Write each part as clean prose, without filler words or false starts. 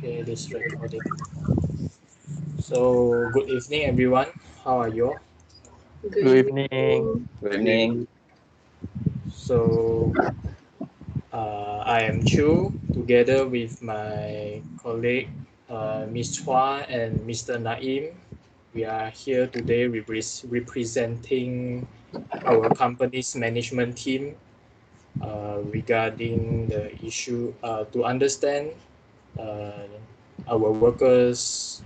Okay, this recording. So, good evening, everyone. How are you all? Good Good evening. evening. Good evening. So, I am Chu, together with my colleague, Ms. Chua and Mr. Naim. We are here today representing our company's management team regarding the issue to understand uh, our workers'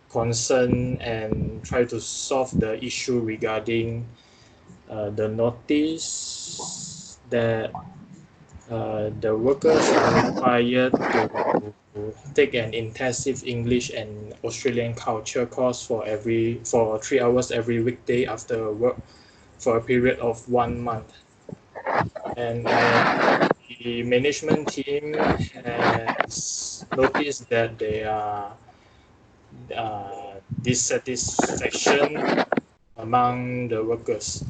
concern and try to solve the issue regarding the notice that the workers are required to take an intensive English and Australian culture course for 3 hours every weekday after work for a period of 1 month. And the management team has noticed that there are dissatisfaction among the workers.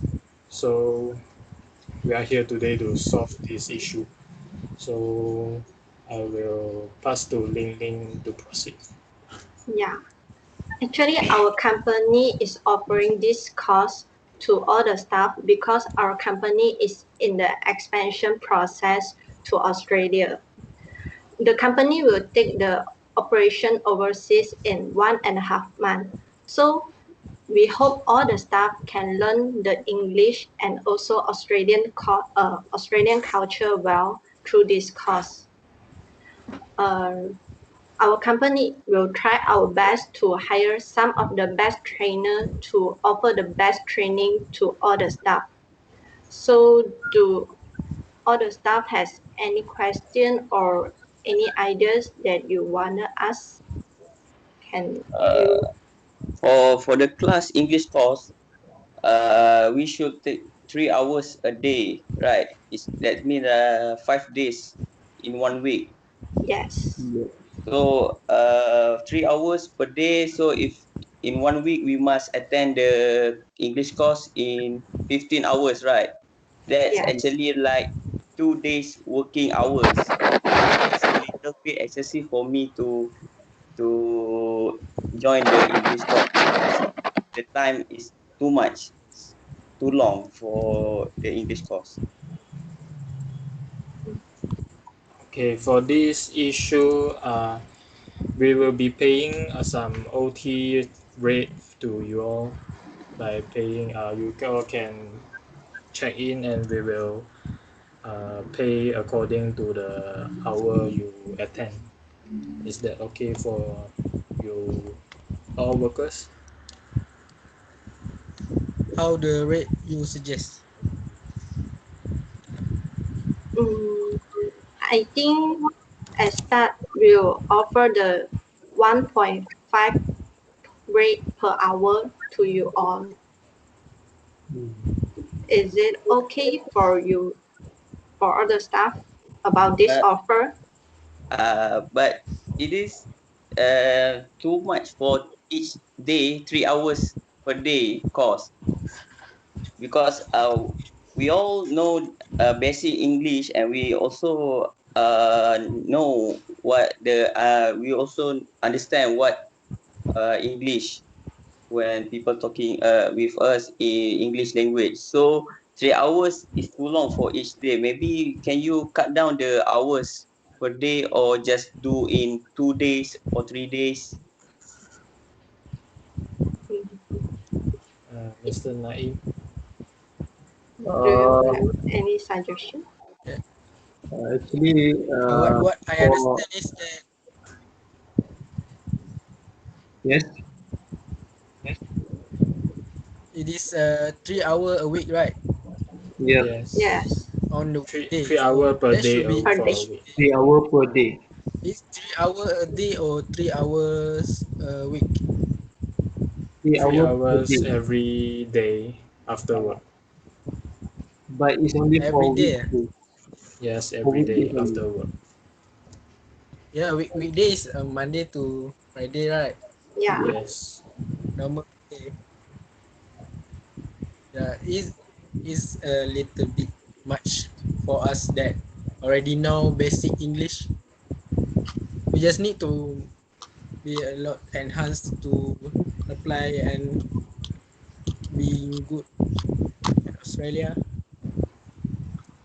So we are here today to solve this issue. So I will pass to Ling Ling to proceed. Yeah, actually, our company is offering this course to all the staff because our company is in the expansion process to Australia. The company will take the operation overseas in 1.5 months. So we hope all the staff can learn the English and also Australian culture well through this course. Our company will try our best to hire some of the best trainers to offer the best training to all the staff. So do all the staff has any question or any ideas that you wanna ask? Can you? For the class English course, we should take 3 hours a day, right? That means 5 days in 1 week. Yes. So 3 hours per day. So if in 1 week we must attend the English course in 15 hours, right? That's Yes. actually like 2 days working hours. It's a little bit excessive for me to join the English course because the time is too much, too long for the English course. Okay, for this issue, we will be paying some OT rate to you all by paying. You all can check in and we will pay according to the hour you attend. Is that okay for you all workers? How the rate you suggest? Mm, I think at start will offer the 1.5 rate per hour to you all. Is it okay for you, for other staff about this But offer? but it is too much for each day, 3 hours per day course because we all know basic English and we also know what we also understand what English when people talking with us in English language. So 3 hours is too long for each day. Maybe can you cut down the hours per day or just do in 2 days or 3 days? Mr. Naim. Do you Uh, have any suggestion? Yeah. Actually, What I for understand is that yes, it is 3 hour a week, right? yeah, Yes. Yes, On the Three day. three So hour per that day should be per for day. a week. 3 hour per day. is 3 hour a day or 3 hours a week. 3 3 hours per hours day, every day after work. but it's only Every for day. weekdays. Yes, For every day weekdays only. after work. Yeah, weekdays Monday to Friday, right? Yeah. Yes. Normal day. Yeah, is a little bit much for us that already know basic English. We just need to be a lot enhanced to apply and be good at Australia.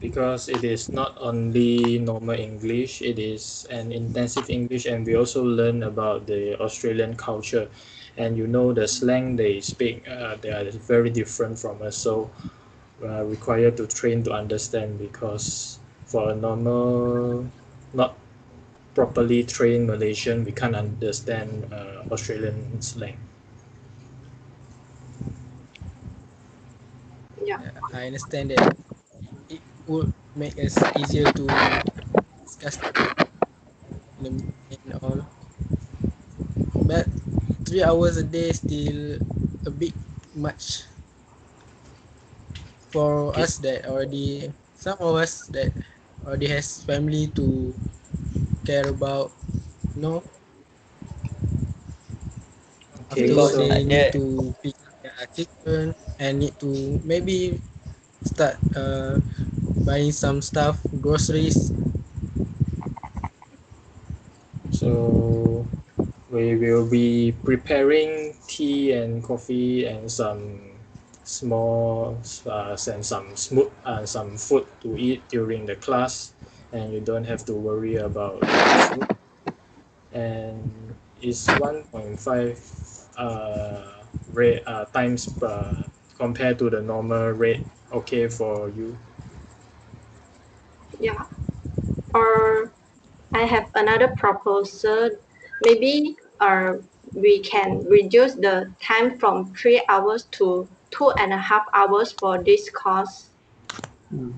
Because it is not only normal English, it is an intensive English, and we also learn about the Australian culture. And you know the slang they speak, they are very different from us. So we are required to train to understand, because for a normal, not properly trained Malaysian, we can't understand Australian slang. Yeah. I understand that it would make us easier to discuss in the meeting and all. But 3 hours a day is still a bit much for Okay, us that already, some of us that already has family to care about, you know, after okay, work Because so they need the to pick up their children and need to maybe start buying some stuff, groceries. so we will be preparing tea and coffee and some small and some food to eat during the class, and you don't have to worry about the food. And is 1.5 rate times compared to the normal rate okay for you? Yeah. Or I have another proposal. Maybe we can reduce the time from 3 hours to 2.5 hours for this course.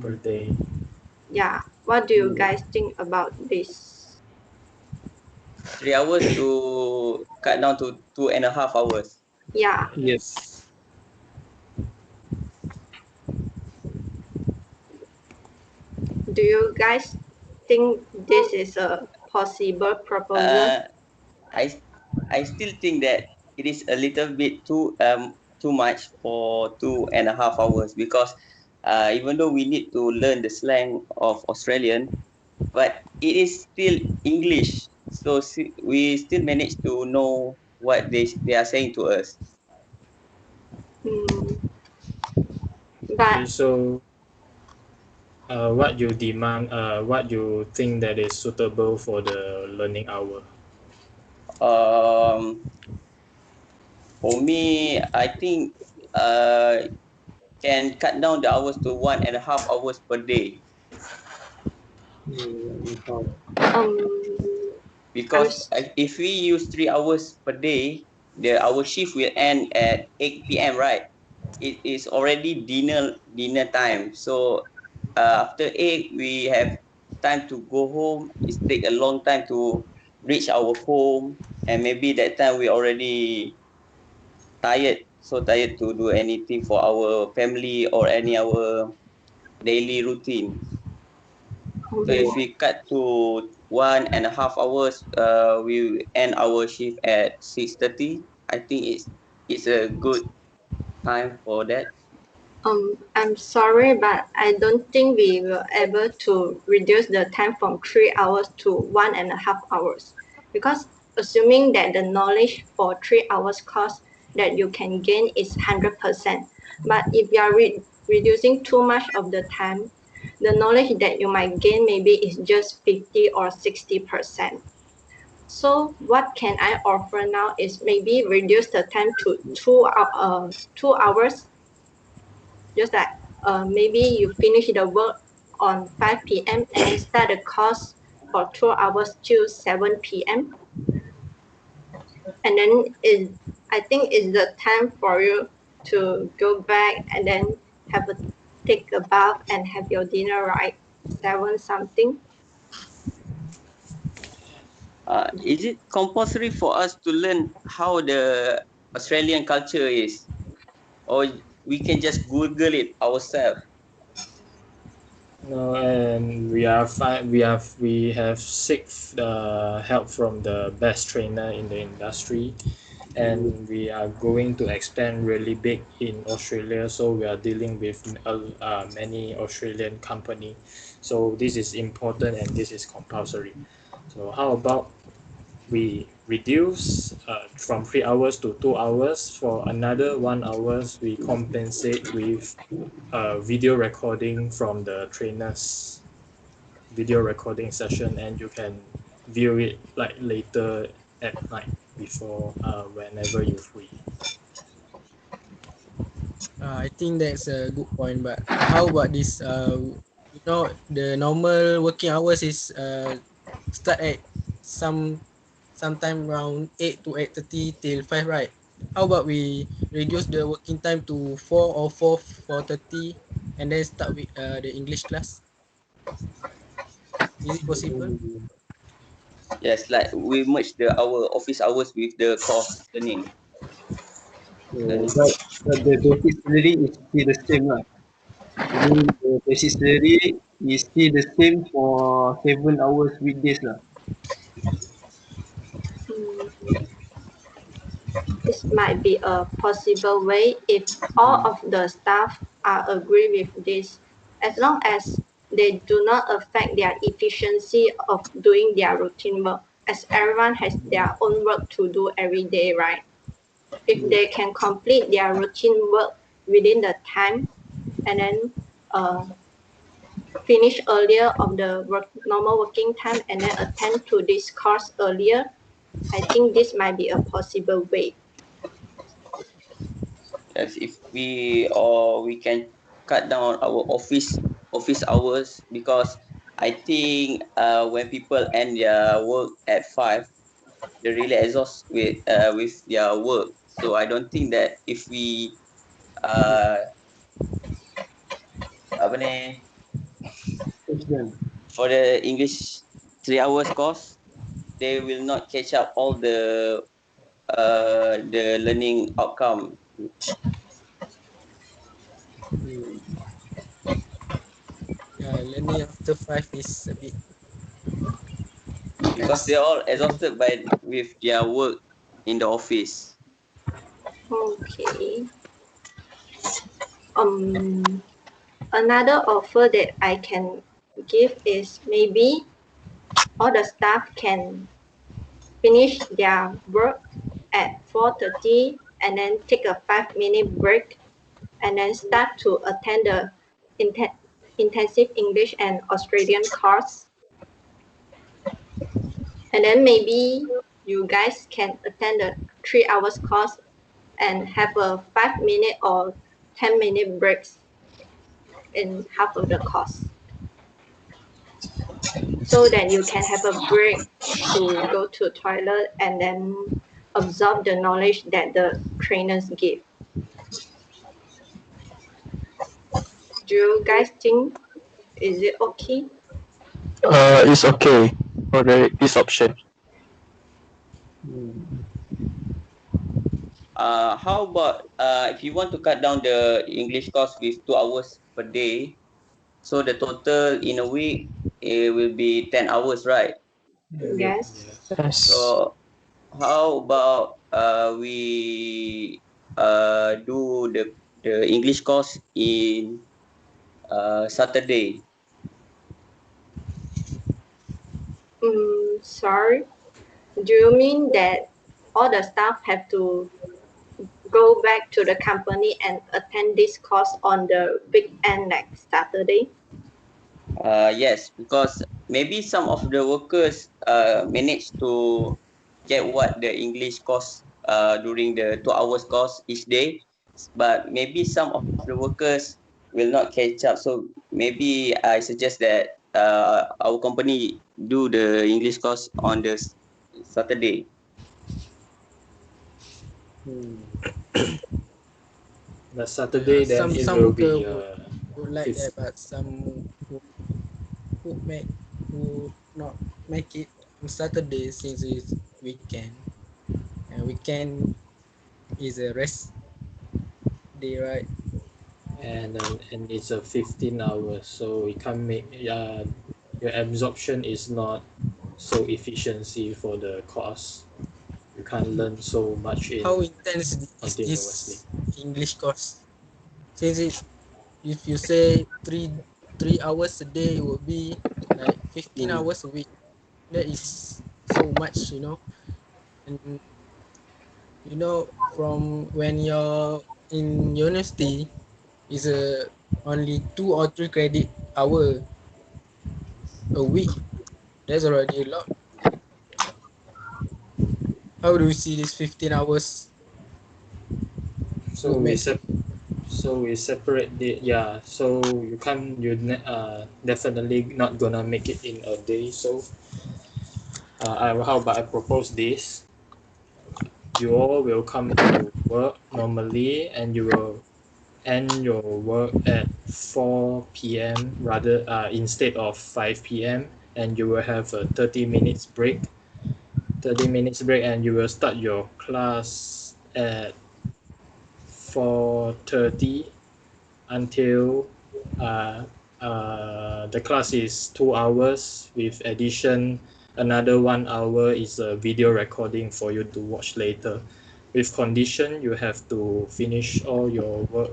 Per Mm. day? Yeah. What do you Yeah. guys think about this? 3 hours to cut down to 2.5 hours. Yeah. Yes. Do you guys think this is a possible proposal? Uh, I I still think that it is a little bit too much for 2.5 hours, because even though we need to learn the slang of Australian, but it is still English, so we still manage to know what they are saying to us. Mm, Okay, but so what you demand, what you think that is suitable for the learning hour? Um, for me, I think can cut down the hours to 1.5 hours per day, um, I'm because if we use 3 hours per day, our shift will end at 8 p.m. Right? It is already dinner time. So after 8, we have time to go home. It take a long time to reach our home, and maybe that time we already tired, so tired to do anything for our family or any our daily routine. So okay. if we cut to 1.5 hours, we end our shift at 6:30. I think it's a good time for that. I'm sorry, but I don't think we will able to reduce the time from 3 hours to 1.5 hours, because assuming that the knowledge for 3 hours course that you can gain is 100%, but if you are reducing too much of the time, the knowledge that you might gain maybe is just 50 or 60%. So what can I offer now is maybe reduce the time to 2 hours, just like maybe you finish the work on 5 p.m. and then start the course for 2 hours till 7 p.m. And then I think it's the time for you to go back and then take a bath and have your dinner, right? 7 something. Is it compulsory for us to learn how the Australian culture is, or we can just Google it ourselves? No, and we have seek the help from the best trainer in the industry, and we are going to expand really big in Australia. So we are dealing with many Australian company. So this is important and this is compulsory. So how about we reduce from 3 hours to 2 hours. For another 1 hours, we compensate with video recording from the trainer's video recording session, and you can view it like later at night before whenever you're free. I think that's a good point. But how about this? The normal working hours is start at sometime around 8 to 8:30 till 5, right? How about we reduce the working time to 4 or 4:30, and then start with the English class? Is it possible? Mm. Yes, like we merge our office hours with the course learning. But the basic salary is still the same lah. I mean the basic salary is still the same for 7 hours weekdays lah. Mm, this might be a possible way if all of the staff are agree with this, as long as they do not affect their efficiency of doing their routine work, as everyone has their own work to do every day, right? If they can complete their routine work within the time and then uh, finish earlier of the normal working time and then attend to this course earlier, I think this might be a possible way. Yes, if we can cut down our office hours, because I think when people end their work at 5, they really exhaust with their work. So I don't think that if we uh apa ni, Push them. for the English 3 hours course, they will not catch up all the learning outcome, Mm. Yeah, learning after 5 is a bit because depends. they're all exhausted by with their work in the office. Okay. Um, Another offer that I can give is maybe all the staff can finish their work at 4:30 and then take a 5-minute break and then start to attend the intensive English and Australian course. And then maybe you guys can attend the 3 hours course and have a 5-minute or 10-minute breaks in half of the course. So that you can have a break to go to toilet and then absorb the knowledge that the trainers give. Do you guys think is it okay? It's okay for this option. Mm. How about if you want to cut down the English course with 2 hours per day, so the total in a week it will be 10 hours, right? Yes. Yes. Yes. So how about we do the English course in Saturday? Sorry. Do you mean that all the staff have to go back to the company and attend this course on the weekend next Saturday? Yes, because maybe some of the workers manage to get what the English course during the 2 hours course each day, but maybe some of the workers will not catch up. So maybe I suggest that our company do the English course on the Saturday. Mm. The Saturday, then it Some will worker be would like fifth. that, but some would make would not make it on Saturday since it's weekend, and weekend is a rest day, right? And it's a 15 hours, so we can't make your absorption is not so efficiency for the course. You can't learn so much in How intense is continuously. this English course? Since it, if you say three hours a day, it would be like 15 Mm. hours a week. That is so much, you know. And you know, from when you're in university, is a only 2 or 3 credit hour a week. That's already a lot. How do you see this 15 hours So would we make? sep- so we separate the, yeah. So you can't, definitely not gonna make it in a day. So how about I propose this? You all will come to work normally, and you will end your work at 4 p.m. rather, instead of 5 p.m., and you will have a 30 minutes break. 30 minutes break, and you will start your class at 4:30 until the class is 2 hours, with addition another 1 hour is a video recording for you to watch later. With condition, you have to finish all your work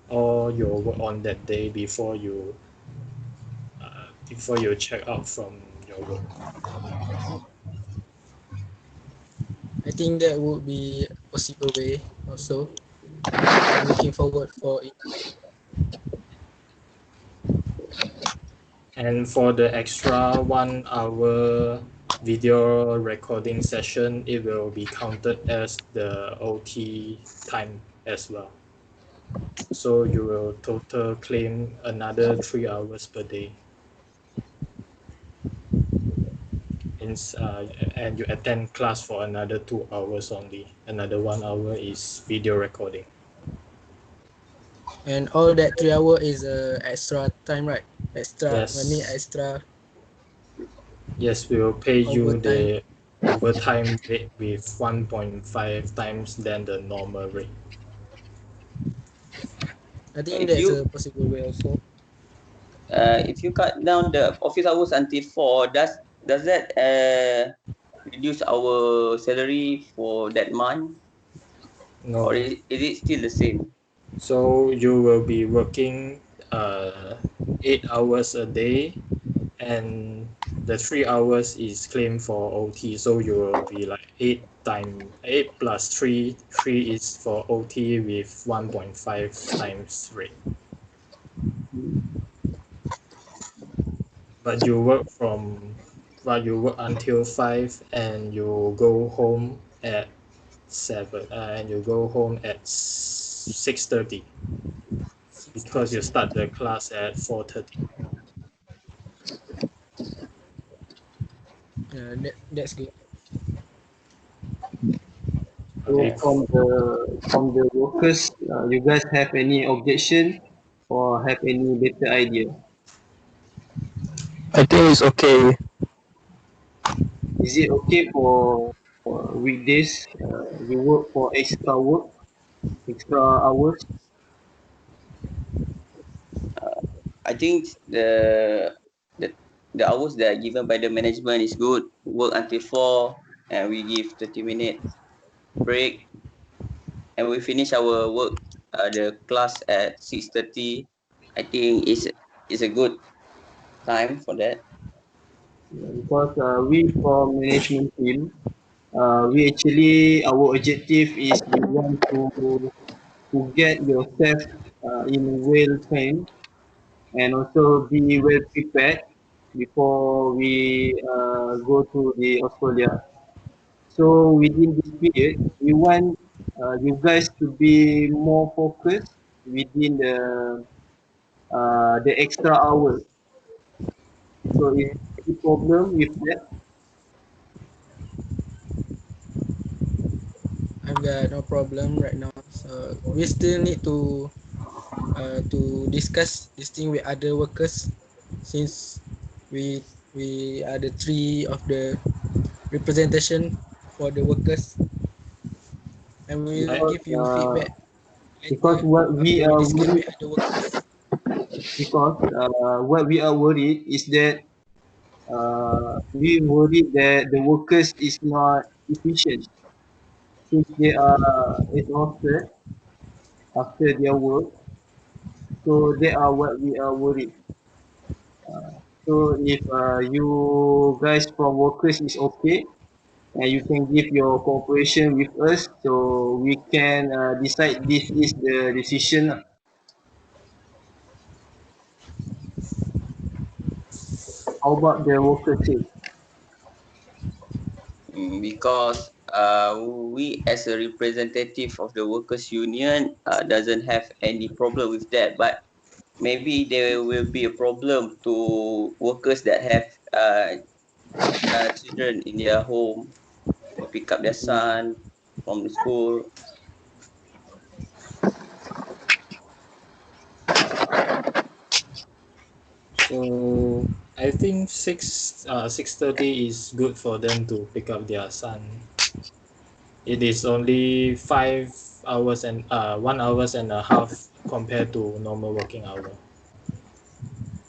on that day before you check out from your work. I think that would be a possible way also. I'm looking forward for it. And for the extra 1 hour video recording session, it will be counted as the OT time as well. So you will total claim another 3 hours per day. And you attend class for another 2 hours only. Another 1 hour is video recording. And all that 3 hour is extra time, right? Extra money, Yes, extra yes, we will pay you overtime. the overtime rate with 1.5 times than the normal rate. I think If that's you a possible way also. if you cut down the office hours until 4, does that reduce our salary for that month, or No. is it still the same? So you will be working 8 hours a day, and the 3 hours is claimed for OT. So you will be like 8 plus 3. 3 is for OT with 1.5 times rate. But you work until 5, and you go home at 7, and you go home at 6:30, because you 6:30. start the class at 4:30. Yeah, that's good. So Okay. from the workers, you guys have any objection or have any better idea? I think it's okay. Is it okay for weekdays? You work for extra hours? I think the the hours that are given by the management is good. Work until 4, and we give 30 minute break, and we finish our work the class at 6:30. I think is a good time for that. Because we from management team, we actually our objective is we want to get yourself in well trained and also be well prepared before we go to the Australia. So within this period, we want you guys to be more focused within the extra hours. So is there any problem with that? I've got no problem right now. So we still need to discuss this thing with other workers, since we we are the three of the representation for the workers, and we will I, Because give you feedback because later after we discuss with other workers. what we are worried is that we worried that the workers is not efficient since they are exhausted after their work. So they are what we are worried. So if you guys from workers is okay, and you can give your cooperation with us so we can decide this is the decision lah. How about the worker say? Because we as a representative of the workers union doesn't have any problem with that, but maybe there will be a problem to workers that have children in their home to pick up their son from the school. So I think 6:30 is good for them to pick up their son. It is only 5 hours and 1 hours and a half compared to normal working hour.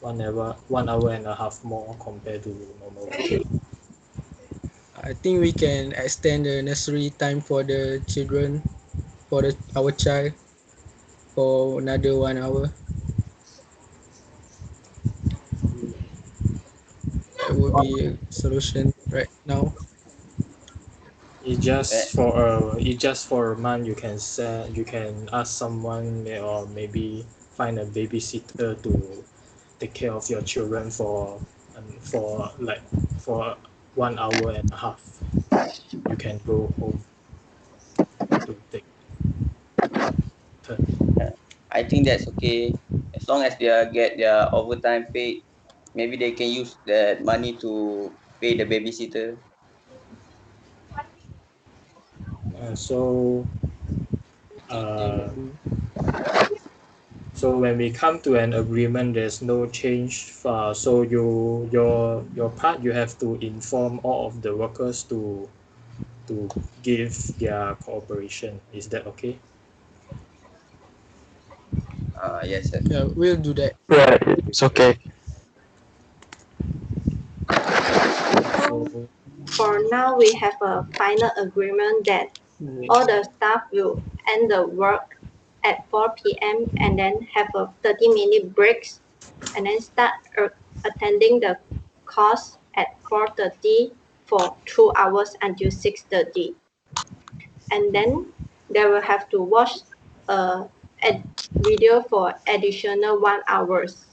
1 hour and a half more compared to normal working hour. I think we can extend the nursery time for the children, for our child, for another 1 hour. That would be a solution right now. It's just for a month. You can ask someone or maybe find a babysitter to take care of your children for 1 hour and a half. You can go home to take turn. I think that's okay as long as they get their overtime paid. Maybe they can use that money to pay the babysitter. So They uh, would do. so when we come to an agreement, there's no change. So your part you have to inform all of the workers to give their cooperation. Is that okay? Yes, sir. Yeah, we'll do that. Yeah, it's okay. So So for now, we have a final agreement that all the staff will end the work at 4 p.m. and then have a 30-minute breaks and then start attending the course at 4:30 for 2 hours until 6:30. And then they will have to watch a video for additional 1 hours.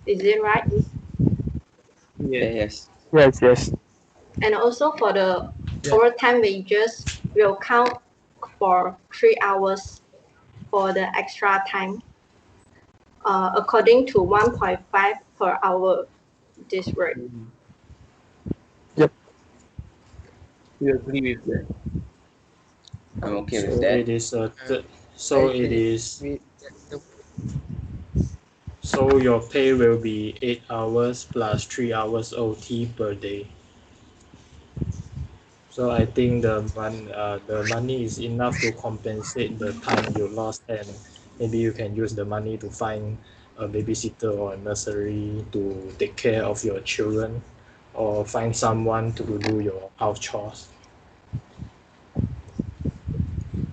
Is it right? Yes. Yes. Yes, yes. And also for the Yeah. overtime wages will count for 3 hours for the extra time, according to 1.5 per hour this rate. Yep. We agree with that. I'm okay with so that. it is a Uh, th- so I it think is we so your pay will be 8 hours plus 3 hours OT per day. So I think the money is enough to compensate the time you lost, and maybe you can use the money to find a babysitter or a nursery to take care of your children, or find someone to do your house chores.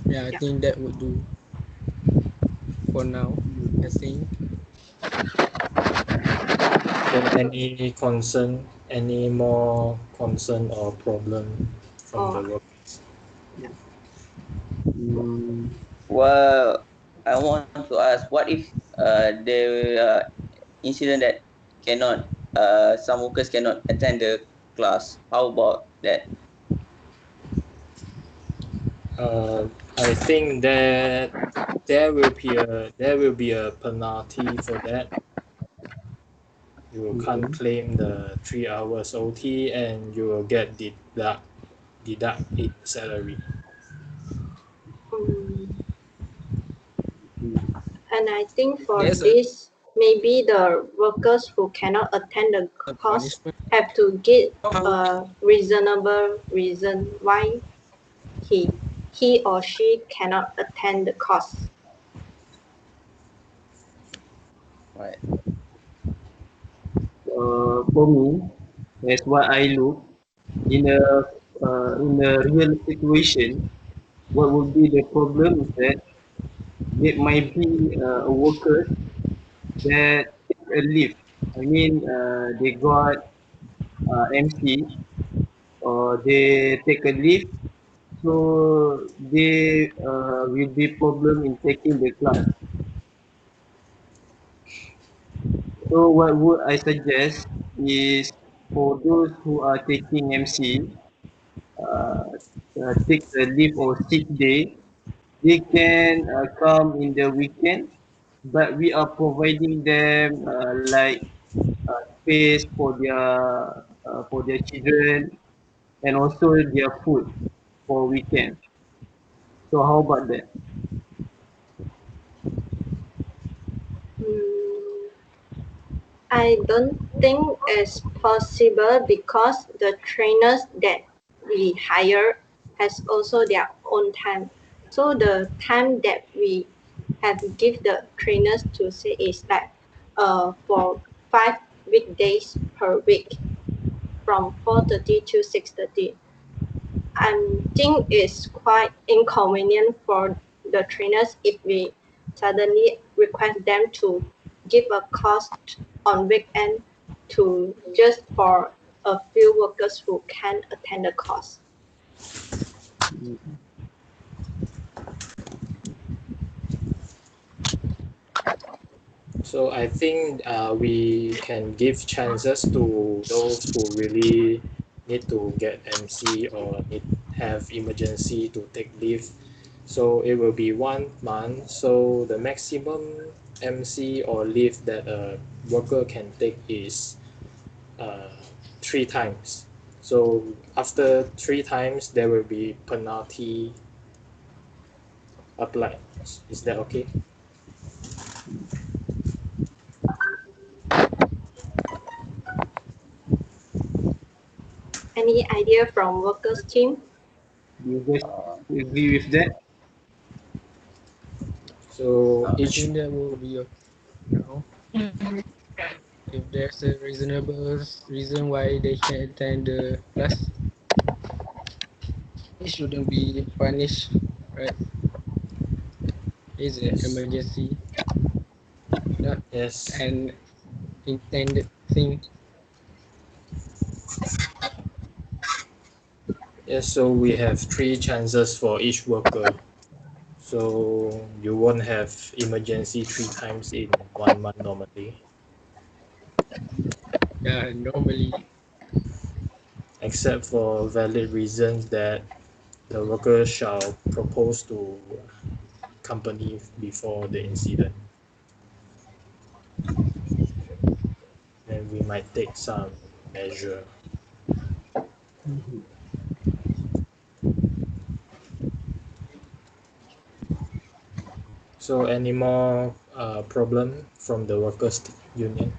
I Yeah. think that would do for now. I think. Then any more concern or problem from the Or workers? Mm, Well, I want to ask, what if the incident that cannot some workers cannot attend the class? How about that? I think that there will be a penalty for that. You can't mhm. claim the 3 hours OT, and you will get deduct in salary. um, Mm. and I think for There's this, maybe the workers who cannot attend the a course punishment. have to get How a reasonable reason why he he or she cannot attend the course. Right. For me, as what I look in a real situation, what would be the problem is that there might be a worker that take a leave. I mean, they got MC or they take a leave, so they will be problem in taking the class. So what would I suggest is for those who are taking MC, uh, take a leave or sick day, they can come in the weekend, but we are providing them like space for their children and also their food for weekend. So how about that? Mm, I don't think it's possible because the trainers that we hire has also their own time. So the time that we have give the trainers to say is like for 5 weekdays per week from 4:30 to 6:30. I think it's quite inconvenient for the trainers if we suddenly request them to give a course on weekend to just for a few workers who can attend the course. So I think we can give chances to those who really need to get MC or need have emergency to take leave. So it will be 1 month. So the maximum MC or leave that a worker can take is uh, 3 times. So after 3 times, there will be penalty applied. Is that okay? Any idea from workers team? Do you guys Uh, agree with that? So I each think that will be okay now. If there's a reasonable reason why they can attend the class, it shouldn't be punished, right? It's an yes, emergency, not yes, an intended thing. yes. So we have 3 chances for each worker. So you won't have emergency 3 times in 1 month normally, Yeah, normally, except for valid reasons that the worker shall propose to company before the incident. Then we might take some measure. So any more problem from the workers union?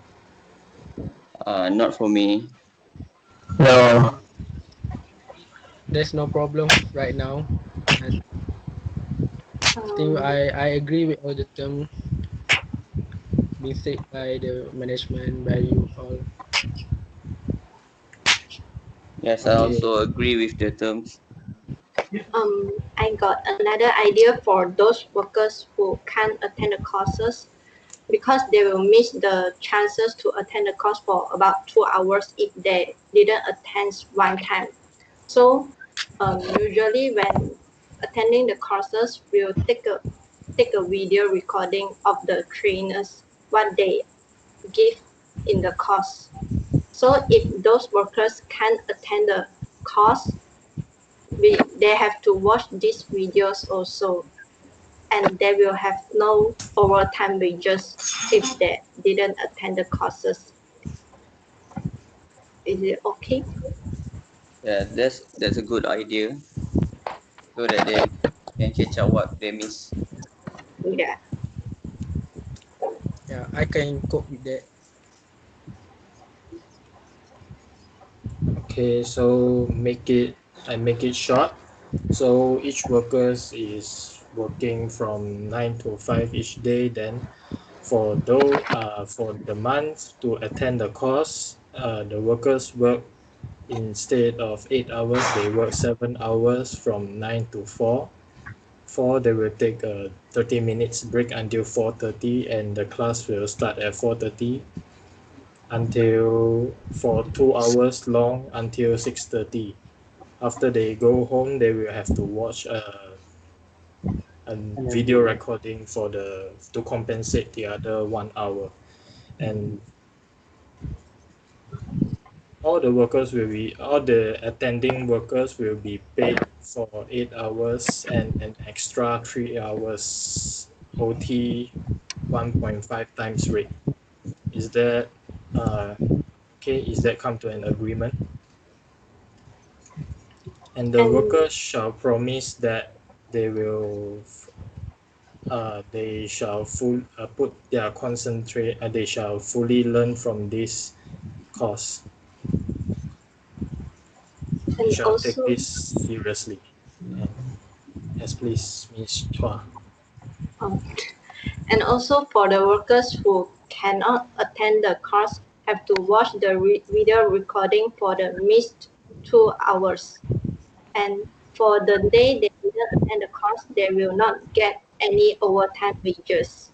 not for me. No. mm, there's no problem right now. I think Um, I agree with all the terms being said by the management, by you all. Yes, I Okay, also agree with the terms. I got another idea for those workers who can't attend the courses because they will miss the chances to attend the course for about 2 hours if they didn't attend one time. So usually when attending the courses, we'll take a video recording of the trainers what they give in the course. So if those workers can't attend the course, they have to watch these videos also, and they will have no overtime wages if they didn't attend the courses. Is it okay? Yeah, that's a good idea so that they can catch up what they miss. Yeah. Yeah, I can cope with that. okay. So I make it short. So each workers is working from 9 to 5 each day. Then for the month to attend the course, the workers work instead of 8 hours, they work 7 hours from 9 to 4. 4 they will take a 30 minutes break until 4:30, and the class will start at 4:30 until for 2 hours long until 6:30. after they go home, they will have to watch a video recording for the to compensate the other 1 hour, and all the attending workers will be paid for 8 hours and an extra 3 hours OT 1.5 times rate. Is that okay? Is that come to an agreement? And the And workers shall promise that they will they shall put their concentrate they shall fully learn from this course. They and shall take also this seriously. And yes, please, Miss Chua. um, and also for the workers who cannot attend the course have to watch the video recording for the missed 2 hours. And for the day they didn't attend the course, they will not get any overtime wages.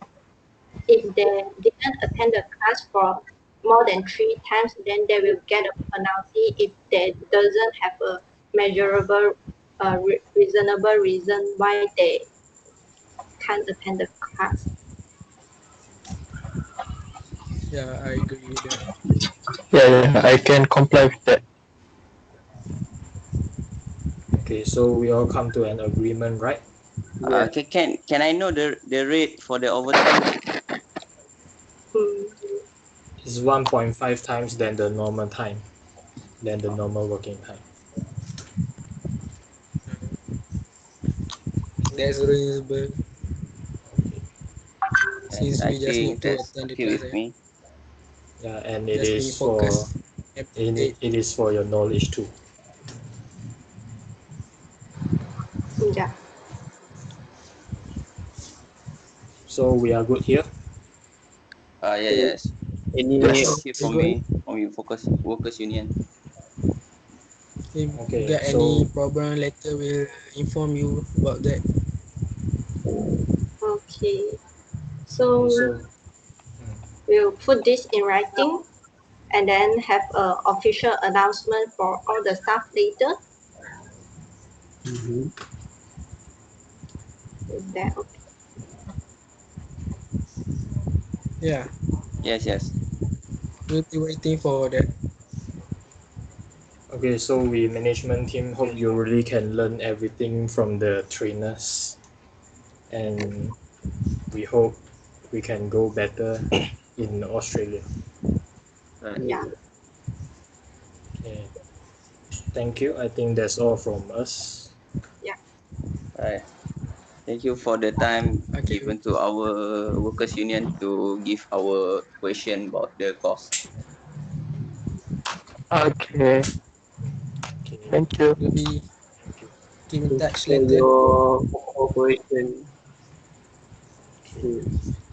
If they didn't attend the class for more than 3 times, then they will get a penalty if they doesn't have a measurable, reasonable reason why they can't attend the class. Yeah, I agree with that. Yeah, I can comply with that. Okay, so we all come to an agreement, right? Yeah. Can I know the rate for the overtime? Hmm. It's 1.5 times than the normal time, than the normal working time. That's reasonable Okay. since Yes, I we just need think to that's attend the okay class. with me. Yeah, and it Just being is for focused and paid. it is for your knowledge too. Yeah. So we are good here. Yeah, So yes. any Yeah, Yes. That's it we from good. me. From you, focus workers union. If we Okay, got any so problem later, we'll inform you about that. Okay. okay, So so we'll put this in writing and then have a official announcement for all the staff later. Mhm. Is that okay? Yeah, Yes, yes. we'll be waiting for that. okay, so we management team hope you really can learn everything from the trainers, and we hope we can go better in Australia. Right. Yeah. Okay, thank you. I think that's all from us. Yeah. Right. Thank you for the time Okay, given to our workers union to give our question about the cost. Okay. Okay, Thank you. we'll be thank you. keep in Thank you touch for later. your cooperation. Okay. Okay.